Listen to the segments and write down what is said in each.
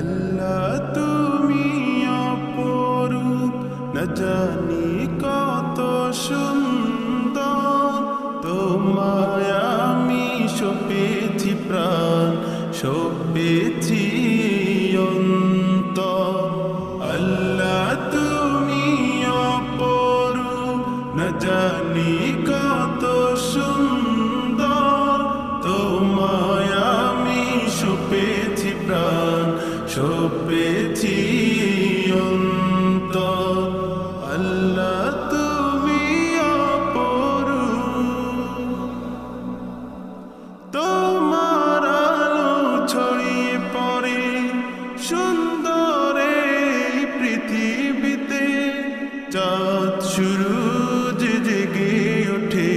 আল্লাহ তুমি অপরূপ, না জানি কত সুন্দর। তোমায় আমি সপেছি প্রাণ, সপেছি অন্তর। আল্লাহ তুমি অপরূপ, না জানি কত সুন্দর। তোমায় আমি সপেছি প্রাণ, সপেছি অন্তর। আল্লাহ তুমি অপরূপ, তোমার আলো ছড়িয়ে পড়ে সুন্দর এই পৃথিবীতে। চাঁদ সূরজ জেগে ওঠে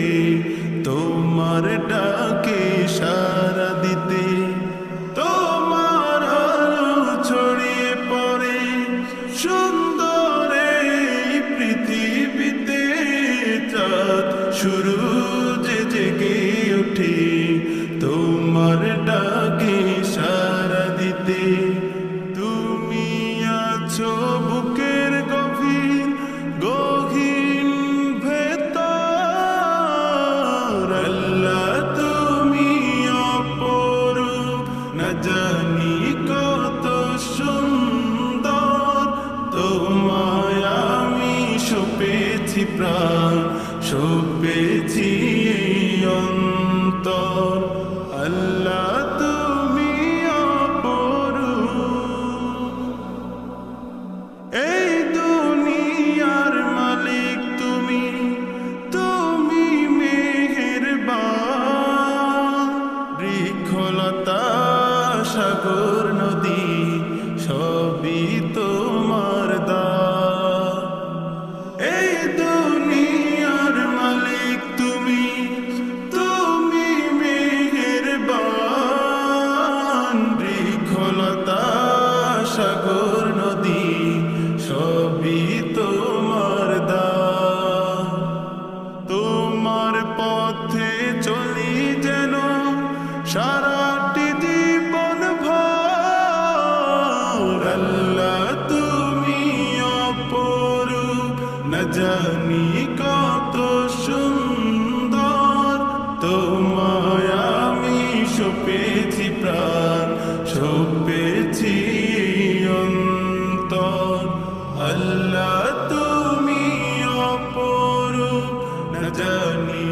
তোমার ডাকে সাড়া দিতে। তোমার আলো ছড়িয়ে পড়ে সুন্দর এই পৃথিবীতে। চাঁদ সূরজ জেগে ওঠে তোমার ডাকে সাড়া দিতে। তুমি আছো বুকের গভীর গহীন ভেতর। আল্লাহ তুমি অপরূপ, না জানি কত সুন্দর। তোমায় আমি সপেছি প্রাণ, সপেছি অন্তর। আল্লাহ তুমি অপরূপ, এই দুনিয়ার মালিক তুমি, তুমি মেহেরবান। বৃক্ষলতা সাগর নদী সবই তোমার দান। এই দুনিয়ার মালিক তুমি, তুমি মেহেরবান। বৃক্ষলতা সাগর নদী সবই তোমার দান। তোমার পথে চলি যেন সারাটি জীবন ভর। আল্লাহ তুমি অপরূপ, না জানি কত সুন্দর। তোমায় আমি সপেছি প্রাণ, সপেছি অন্তর। আল্লাহ তুমি অপরূপ, না জানি